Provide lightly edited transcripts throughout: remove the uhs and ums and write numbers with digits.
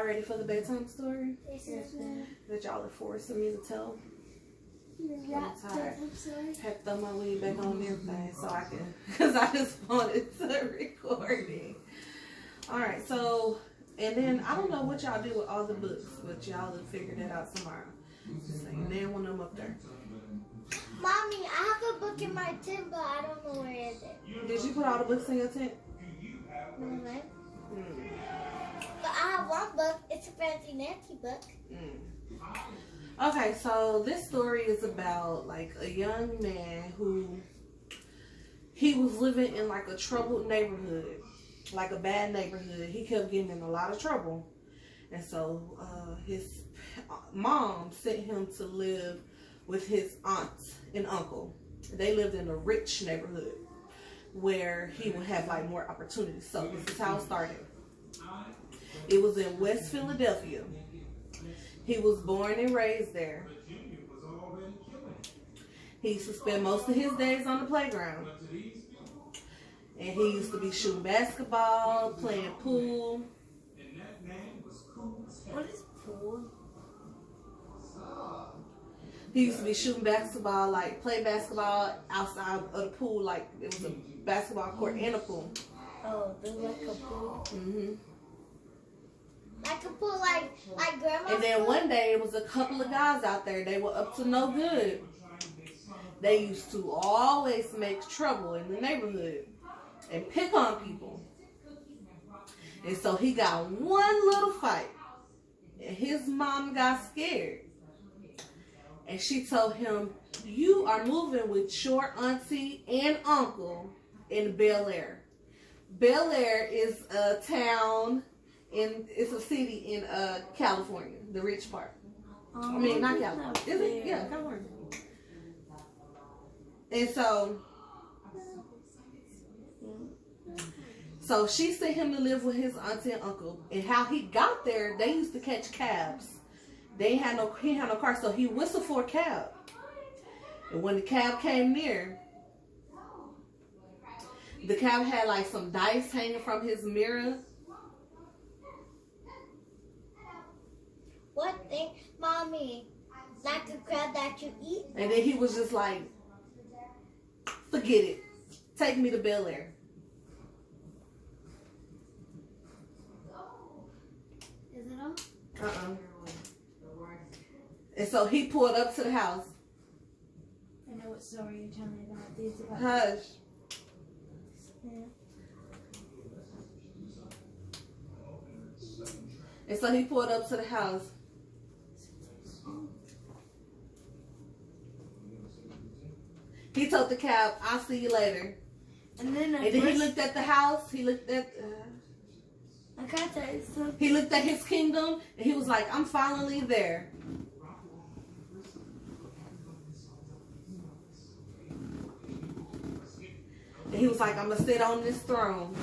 ready for the bedtime story? Yes, ma'am. That y'all are forcing me to tell? Yeah, I'm tired. I'm sorry. I had to throw my weed back on and everything so I can, because I just wanted to record it. Alright, so, and then I don't know what y'all do with all the books, but y'all will figure that out tomorrow. Just saying, then one of them up there. Mommy, I have a book in my tent, but I don't know where is it. Did you put all the books in your tent? No, ma'am. But I have one book. It's a Fancy Nancy book. Okay, so this story is about like a young man who he was living in like a troubled neighborhood, like a bad neighborhood. He kept getting in a lot of trouble, and so his mom sent him to live with his aunt and uncle. They lived in a rich neighborhood where he would have like more opportunities. So this is how it started. It was in West Philadelphia. He was born and raised there. He used to spend most of his days on the playground. And he used to be shooting basketball, playing pool. What is pool? He used to be shooting basketball, like play basketball outside of the pool, like it was a basketball court and a pool. Oh, there's like a pool. Like a pool, like grandma's And then pool? one day, it was a couple of guys out there. They were up to no good. They used to always make trouble in the neighborhood and pick on people. And so he got one little fight. And his mom got scared. And she told him, you are moving with your auntie and uncle in Bel Air. Bel Air is a town, it's a city in California, the rich part. I mean, not California. Is it? Yeah, California. And so she sent him to live with his auntie and uncle. And how he got there, they used to catch cabs. He ain't had no car, so he whistled for a cab. And when the cab came near, the cab had like some dice hanging from his mirror. What thing, Mommy? Like a crab that you eat? And then he was just like, forget it. Take me to Bel Air. Is it on? And so he pulled up to the house. I know what story you're telling me about. These about. Hush. Yeah. And so he pulled up to the house. He told the cab, I'll see you later. And then he looked at the house. He looked at I got that. he looked at his kingdom, and he was like, I'm finally there. And he was like, I'm going to sit on this throne.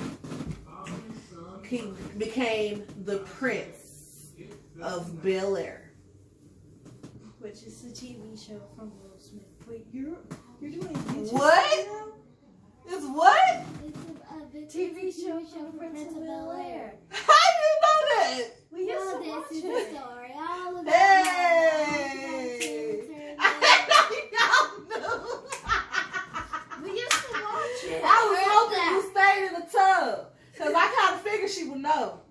He became the prince of Bel Air. Which is the TV show from Will Smith. Wait, you're doing a YouTube What? now? It's what? It's a TV show from Prince of Bel Air. How do you know that? We used to watch This is it. the story all about Hey! Y'all knew. We used to watch it. I was hoping you stayed in the tub. Because I kind of figured she would know.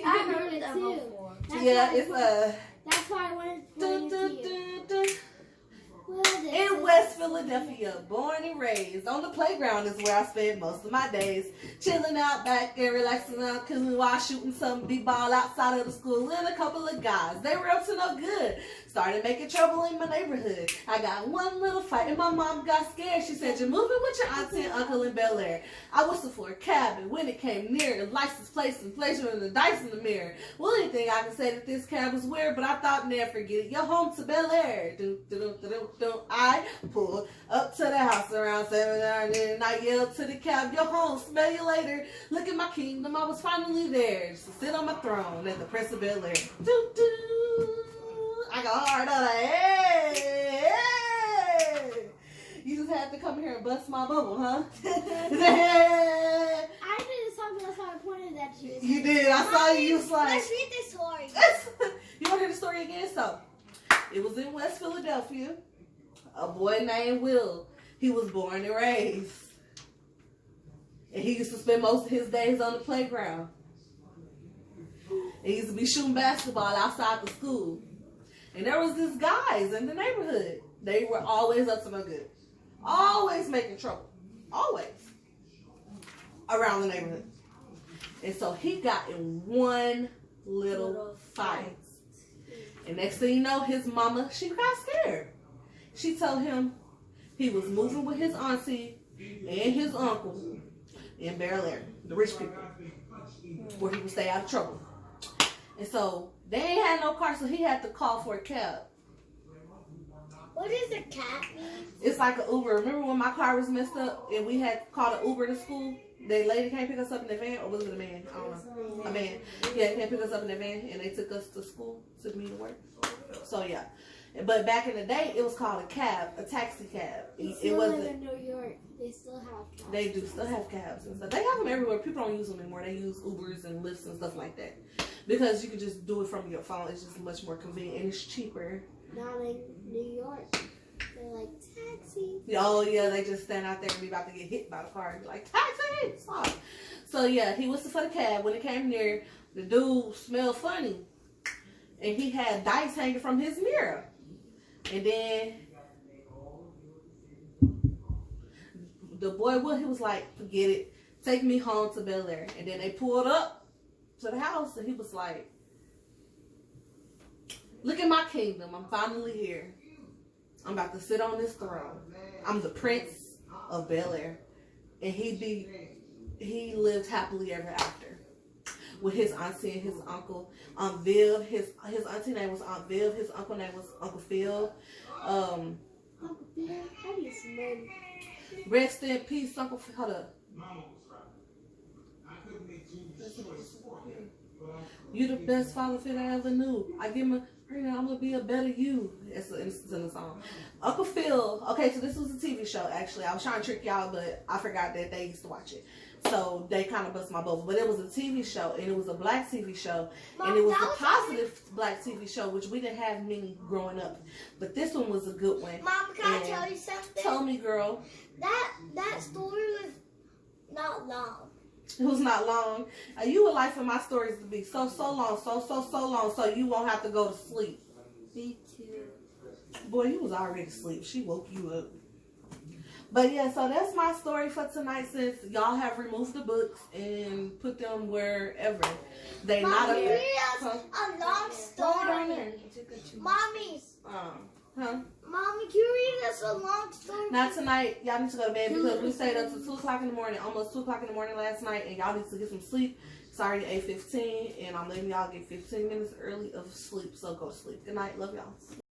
I heard it too. Yeah, it's That's why I wanted to dun, play dun, it to you. dun, dun. In West Philadelphia, born and raised. On the playground is where I spend most of my days. Chilling out back and relaxing out, cooling while shooting some b-ball outside of the school. And a couple of guys. They were up to no good. Started making trouble in my neighborhood. I got one little fight and my mom got scared. She said, you're moving with your auntie and uncle in Bel Air. I whistled for a cab, and when it came near, the license plate and placement and the dice in the mirror. Well, anything I can say that this cab was weird, but I thought never forget it. You're home to Bel Air. I pulled up to the house around 7 and I yelled to the cab, you're home, smell you later. Look at my kingdom, I was finally there. Just to sit on my throne at the Prince of Bel Air. I go hard on it. Hey, hey. You just had to come here and bust my bubble, huh? I did something, that's why I pointed at you. You did. I saw you. You was like, Let's read this story. it's You want to hear the story again? So, it was in West Philadelphia. A boy named Will. He was born and raised. And he used to spend most of his days on the playground. He used to be shooting basketball outside the school. And there was these guys in the neighborhood. They were always up to no good. Always making trouble. Always. Around the neighborhood. And so he got in one little fight. And next thing you know, his mama, she got scared. She told him he was moving with his auntie and his uncle in Bel Air, the rich people, where he would stay out of trouble. And so they ain't had no car, so he had to call for a cab. What does a cab mean? It's like an Uber. Remember when my car was messed up and we had called an Uber to school? The lady came pick us up in the van, or was it a man? I don't know. A man. Yeah, they came pick us up in the van and they took us to school, took me to work. So yeah. But back in the day, it was called a cab, a taxi cab. It wasn't. In New York, they still have cabs. They do still have cabs and stuff. They have them everywhere. People don't use them anymore. They use Ubers and Lyfts and stuff like that because you can just do it from your phone. It's just much more convenient and it's cheaper. Not in New York. They're like taxi. Oh yeah, they just stand out there and be about to get hit by the car and be like taxi. Stop. So yeah, he whistled for the cab. When it came near, the dude smelled funny, and he had dice hanging from his mirror. And then the boy, he was like, forget it. Take me home to Bel Air. And then they pulled up to the house and he was like, look at my kingdom. I'm finally here. I'm about to sit on this throne. I'm the prince of Bel Air. And he lived happily ever after with his auntie and his uncle. Viv, his auntie name was Aunt Viv. His uncle name was Uncle Phil. Uncle Phil, how do you smell? Rest in peace, Uncle Phil. Hold up. You the best father Phil I ever knew. I give him I'm gonna be a better you. It's in the song. Uncle Phil. Okay, so this was a TV show. Actually, I was trying to trick y'all, but I forgot that they used to watch it. So they kind of bust my bubble. But it was a TV show, and it was a black TV show, and it was a positive black TV show, which we didn't have many growing up. But this one was a good one. Mom, can I tell you something? Tell me, girl. That story was not long. It was not long. You would like for my stories to be so long, so long, so you won't have to go to sleep. Me too. Boy, you was already asleep. She woke you up. But yeah, so that's my story for tonight. Since y'all have removed the books and put them wherever, they Mommy, not up there. A long story. Mommy. Mommy, can you read us a long story? Not tonight. Y'all need to go to bed because we stayed up to 2 o'clock in the morning, almost 2 o'clock in the morning last night, and y'all need to get some sleep. Sorry, 8:15, and I'm letting y'all get 15 minutes early of sleep, so go to sleep. Good night. Love y'all.